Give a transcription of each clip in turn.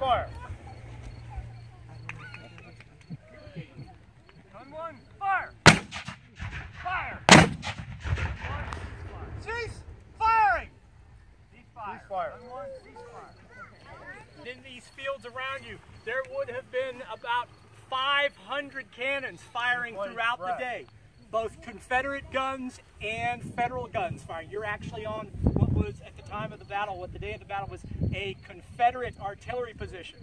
Ceasefire. Gun 1, fire. Fire. Gun 1, cease firing. Cease fire. Gun 1, cease fire. In these fields around you, there would have been about 500 cannons firing throughout the day. Both Confederate guns and Federal guns firing. You're actually on what was, at the time of the battle, what the day of the battle was, a Confederate artillery position.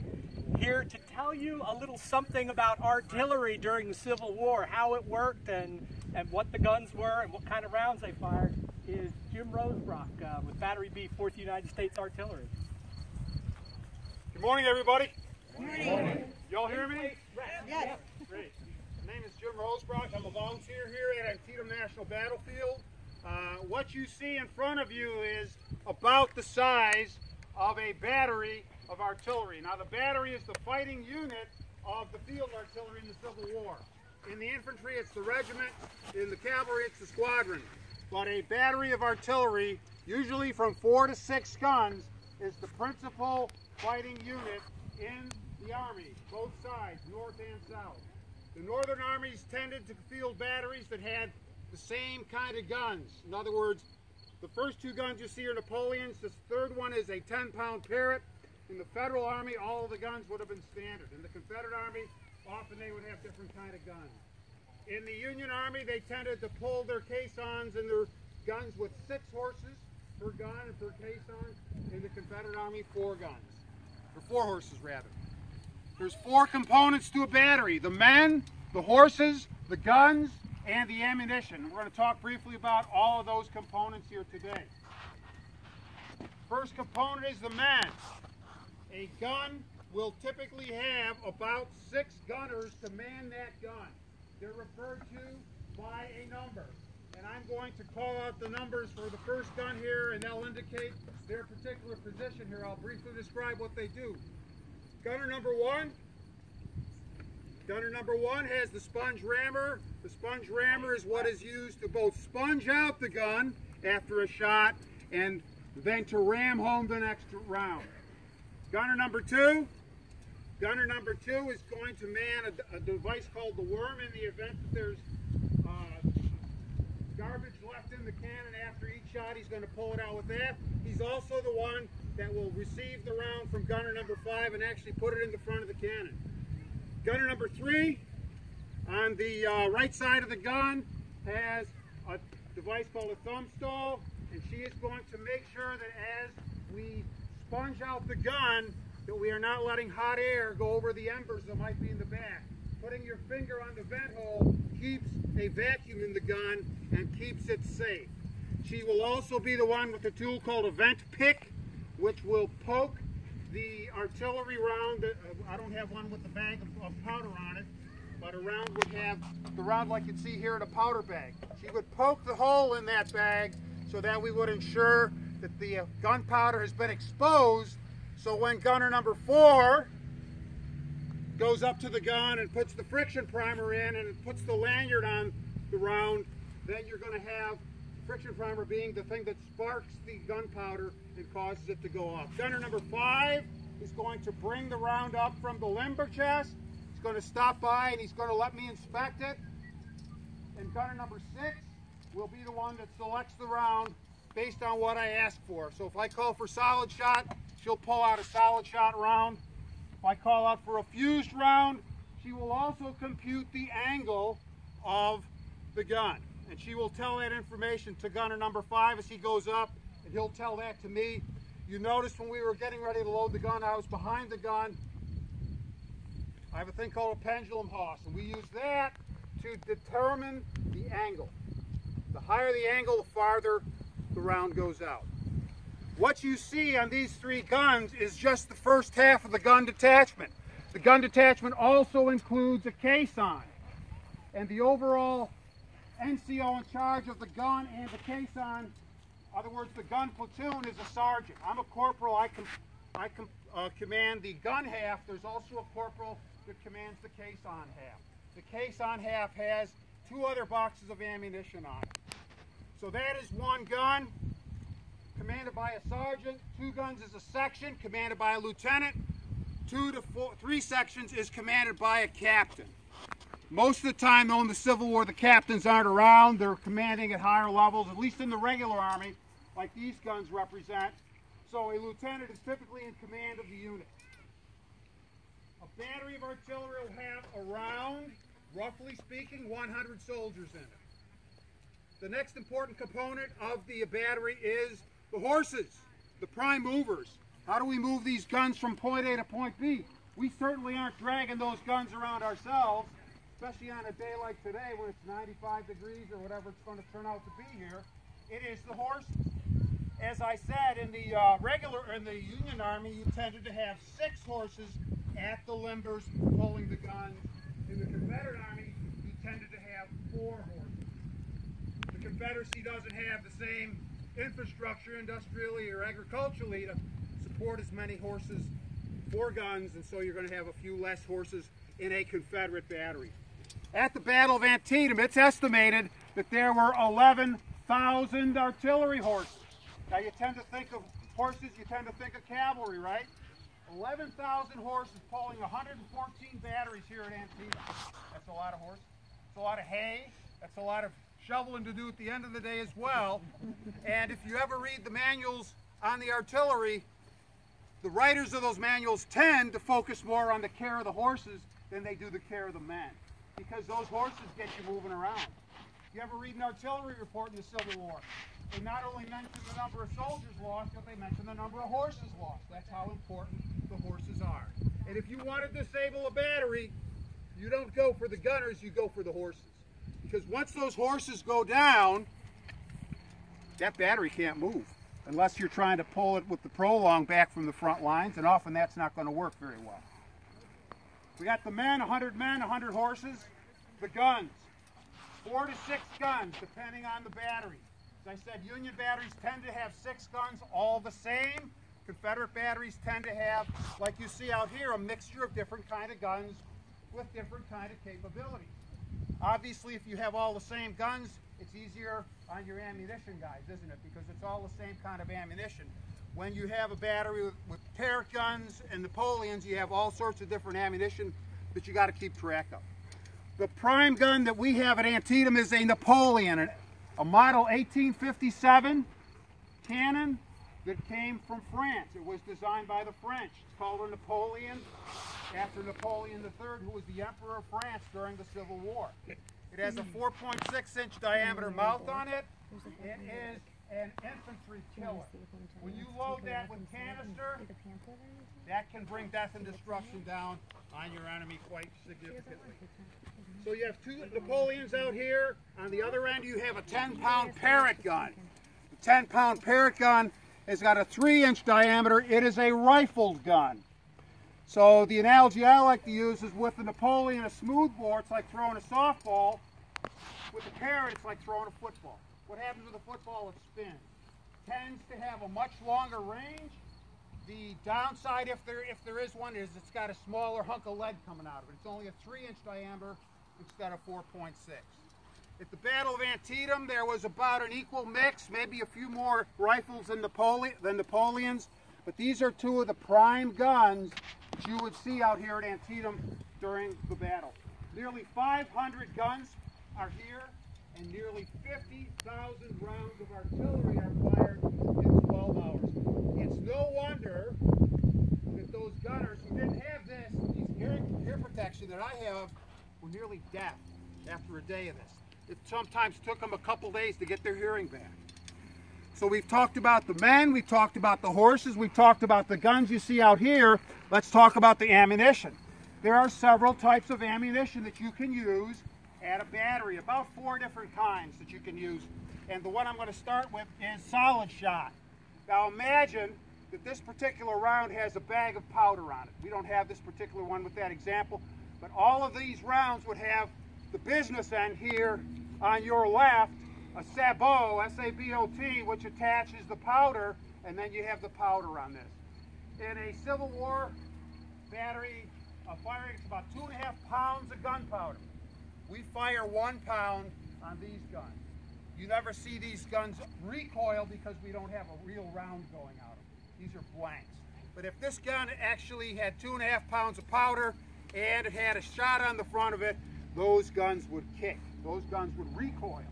Here to tell you a little something about artillery during the Civil War, how it worked and what the guns were and what kind of rounds they fired, is Jim Rosebrock with Battery B, 4th United States Artillery. Good morning, everybody. Good morning. Y'all hear me? Yes. Great. My name is Jim Rosebrock. I'm a volunteer here at Antietam National Battlefield. What you see in front of you is about the size of a battery of artillery. Now, the battery is the fighting unit of the field artillery in the Civil War. In the infantry, it's the regiment. In the cavalry, it's the squadron. But a battery of artillery, usually from 4 to 6 guns, is the principal fighting unit in the Army, both sides, north and south. The Northern armies tended to field batteries that had the same kind of guns. In other words, the first 2 guns you see are Napoleon's. This third one is a 10-pound Parrott. In the Federal Army, all of the guns would have been standard. In the Confederate Army, often they would have different kind of guns. In the Union Army, they tended to pull their caissons and their guns with 6 horses per gun and per caisson. In the Confederate Army, 4 guns. Or 4 horses, rather. There's 4 components to a battery: the men, the horses, the guns, and the ammunition. We're going to talk briefly about all of those components here today. First component is the men. A gun will typically have about 6 gunners to man that gun. They're referred to by a number. And I'm going to call out the numbers for the first gun here, and they'll indicate their particular position here. I'll briefly describe what they do. Gunner number 1. Gunner number 1 has the sponge rammer. The sponge rammer is what is used to both sponge out the gun after a shot and then to ram home the next round. Gunner number 2. Gunner number 2 is going to man a device called the worm in the event that there's garbage left in the cannon after each shot. He's going to pull it out with that. He's also the one that will receive the round from gunner number 5 and actually put it in the front of the cannon. Gunner number 3 on the right side of the gun has a device called a thumb stall, and she is going to make sure that as we sponge out the gun that we are not letting hot air go over the embers that might be in the back. Putting your finger on the vent hole keeps a vacuum in the gun and keeps it safe. She will also be the one with a tool called a vent pick, which will poke the artillery round. I don't have one with the bag of powder on it, but a round would have the round like you see here in a powder bag. She would poke the hole in that bag so that we would ensure that the gunpowder has been exposed, so when gunner number 4 goes up to the gun and puts the friction primer in and puts the lanyard on the round, then you're going to have friction primer being the thing that sparks the gunpowder and causes it to go off. Gunner number 5 is going to bring the round up from the limber chest. He's going to stop by and he's going to let me inspect it. And gunner number 6 will be the one that selects the round based on what I ask for. So if I call for solid shot, she'll pull out a solid shot round. If I call out for a fused round, she will also compute the angle of the gun. And she will tell that information to gunner number 5 as he goes up, and he'll tell that to me. You noticed when we were getting ready to load the gun, I was behind the gun. I have a thing called a pendulum hawse, and we use that to determine the angle. The higher the angle, the farther the round goes out. What you see on these 3 guns is just the first half of the gun detachment. The gun detachment also includes a caisson, and the overall NCO in charge of the gun and the caisson, in other words, the gun platoon, is a sergeant. I'm a corporal. I command the gun half. There's also a corporal that commands the caisson half. The caisson half has 2 other boxes of ammunition on it. So that is 1 gun, commanded by a sergeant. 2 guns is a section, commanded by a lieutenant. 3 sections is commanded by a captain. Most of the time, though, in the Civil War, the captains aren't around. They're commanding at higher levels, at least in the regular Army, like these guns represent. So a lieutenant is typically in command of the unit. A battery of artillery will have around, roughly speaking, 100 soldiers in it. The next important component of the battery is the horses, the prime movers. How do we move these guns from point A to point B? We certainly aren't dragging those guns around ourselves, especially on a day like today when it's 95 degrees or whatever it's going to turn out to be here. It is the horses. As I said, in the Union Army, you tended to have 6 horses at the limbers pulling the guns. In the Confederate Army, you tended to have 4 horses. The Confederacy doesn't have the same infrastructure, industrially or agriculturally, to support as many horses for guns, and so you're going to have a few less horses in a Confederate battery. At the Battle of Antietam, it's estimated that there were 11,000 artillery horses. Now you tend to think of horses, you tend to think of cavalry, right? 11,000 horses pulling 114 batteries here at Antietam. That's a lot of horses. That's a lot of hay. That's a lot of shoveling to do at the end of the day as well. And if you ever read the manuals on the artillery, the writers of those manuals tend to focus more on the care of the horses than they do the care of the men, because those horses get you moving around. You ever read an artillery report in the Civil War? They not only mention the number of soldiers lost, but they mention the number of horses lost. That's how important the horses are. And if you want to disable a battery, you don't go for the gunners, you go for the horses. Because once those horses go down, that battery can't move, unless you're trying to pull it with the prolong back from the front lines, and often that's not going to work very well. We got the men, 100 men, 100 horses. The guns, 4 to 6 guns, depending on the battery. As I said, Union batteries tend to have 6 guns, all the same. Confederate batteries tend to have, like you see out here, a mixture of different kind of guns with different kind of capabilities. Obviously, if you have all the same guns, it's easier on your ammunition guys, isn't it? Because it's all the same kind of ammunition. When you have a battery with Parrott guns and Napoleons, you have all sorts of different ammunition that you got to keep track of. The prime gun that we have at Antietam is a Napoleon, a model 1857 cannon that came from France. It was designed by the French. It's called a Napoleon after Napoleon III, who was the Emperor of France during the Civil War. It has a 4.6-inch diameter mouth on it. It is an infantry killer. When you load that with canister, that can bring death and destruction down on your enemy quite significantly. So you have 2 Napoleons out here. On the other end, you have a 10-pound Parrott gun. The 10-pound Parrott gun has got a 3-inch diameter. It is a rifled gun. So the analogy I like to use is with the Napoleon, a smoothbore, it's like throwing a softball. With the Parrott, it's like throwing a football. What happens with a football? It spins. Tends to have a much longer range. The downside, if there is one, is it's got a smaller hunk of lead coming out of it. It's only a 3-inch diameter instead of 4.6. At the Battle of Antietam, there was about an equal mix, maybe a few more rifles than Napoleons, but these are 2 of the prime guns that you would see out here at Antietam during the battle. Nearly 500 guns are here, and nearly 50,000 rounds of artillery are fired in 12 hours. It's no wonder that those gunners who didn't have these ear protection that I have, were nearly deaf after a day of this. It sometimes took them a couple days to get their hearing back. So we've talked about the men, we've talked about the horses, we've talked about the guns you see out here. Let's talk about the ammunition. There are several types of ammunition that you can use at a battery, about 4 different kinds that you can use. And the one I'm going to start with is solid shot. Now imagine that this particular round has a bag of powder on it. We don't have this particular one with that example, but all of these rounds would have the business end here on your left, a sabot, S-A-B-O-T, which attaches the powder, and then you have the powder on this. In a Civil War battery firing, it's about 2.5 pounds of gunpowder. We fire 1 pound on these guns. You never see these guns recoil because we don't have a real round going out of them. These are blanks. But if this gun actually had 2.5 pounds of powder and it had a shot on the front of it, those guns would kick. Those guns would recoil.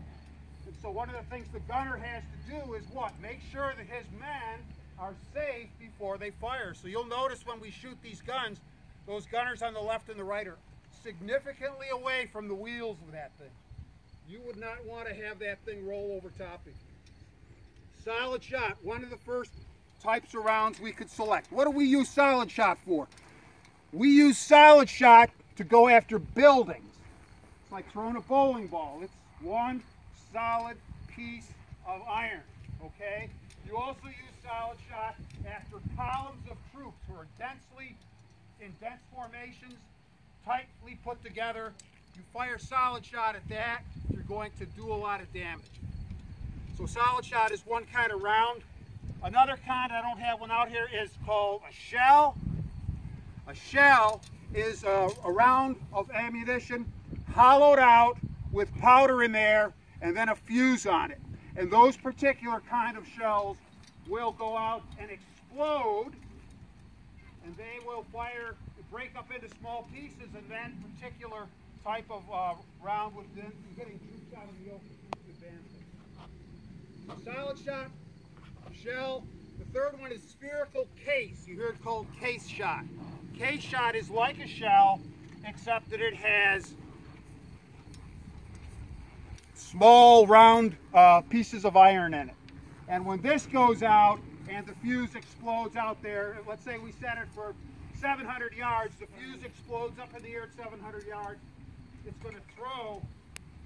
And so one of the things the gunner has to do is what? Make sure that his men are safe before they fire. So you'll notice when we shoot these guns, those gunners on the left and the right are significantly away from the wheels of that thing. You would not want to have that thing roll over top of you. Solid shot, one of the first types of rounds we could select. What do we use solid shot for? We use solid shot to go after buildings. It's like throwing a bowling ball. It's one solid piece of iron, okay? You also use solid shot after columns of troops who are in dense formations, tightly put together. You fire solid shot at that, you're going to do a lot of damage. So solid shot is one kind of round. Another kind, I don't have one out here, is called a shell. A shell is a round of ammunition hollowed out with powder in there and then a fuse on it. And those particular kind of shells will go out and explode, and they will break up into small pieces, and that particular type of round would then be hitting troops out in the open. So solid shot, shell. The third one is spherical case. You hear it called case shot. Case shot is like a shell, except that it has small round pieces of iron in it. And when this goes out and the fuse explodes out there, let's say we set it for 700 yards, the fuse explodes up in the air at 700 yards, it's going to throw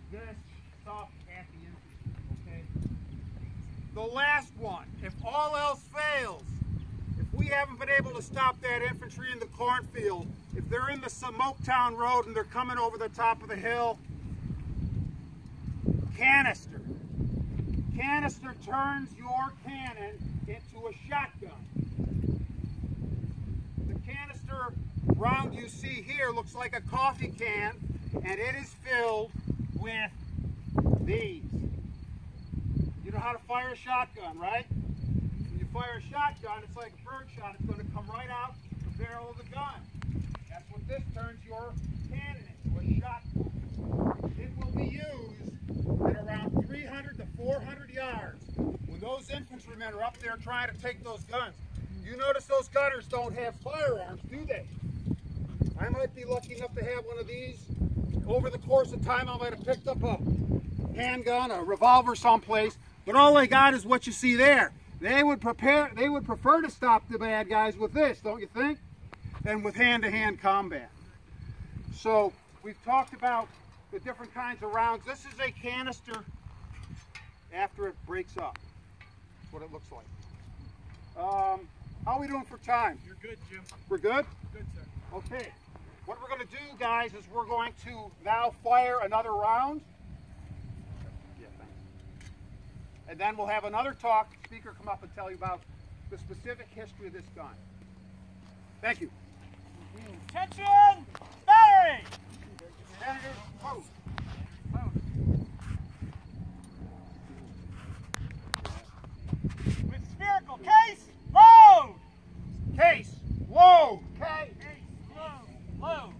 this stuff at the infantry, okay? The last one, if all else fails, if we haven't been able to stop that infantry in the cornfield, if they're in the Smoketown Road and they're coming over the top of the hill, canister. Canister turns your cannon into a shotgun. The canister round you see here looks like a coffee can, and it is filled with these. You know how to fire a shotgun, right? When you fire a shotgun, it's like a bird shot. It's going to come right out the barrel of the gun. That's what this turns your cannon into, a shotgun. It will be used at around 300 to 400 yards when those infantrymen are up there trying to take those guns. You notice those gunners don't have firearms, do they? I might be lucky enough to have one of these. Over the course of time, I might have picked up a handgun, a revolver someplace, but all they got is what you see there. They would prefer to stop the bad guys with this, don't you think? And with hand-to-hand combat. So we've talked about the different kinds of rounds. This is a canister after it breaks up. That's what it looks like. How are we doing for time? You're good, Jim. We're good? Good, sir. Okay. What we're going to do, guys, is we're going to now fire another round. Yeah, thanks. And then we'll have another talk. The speaker come up and tell you about the specific history of this gun. Thank you. Attention! Firing! Senators, post. With spherical case, load! Case, load. Case, load, load.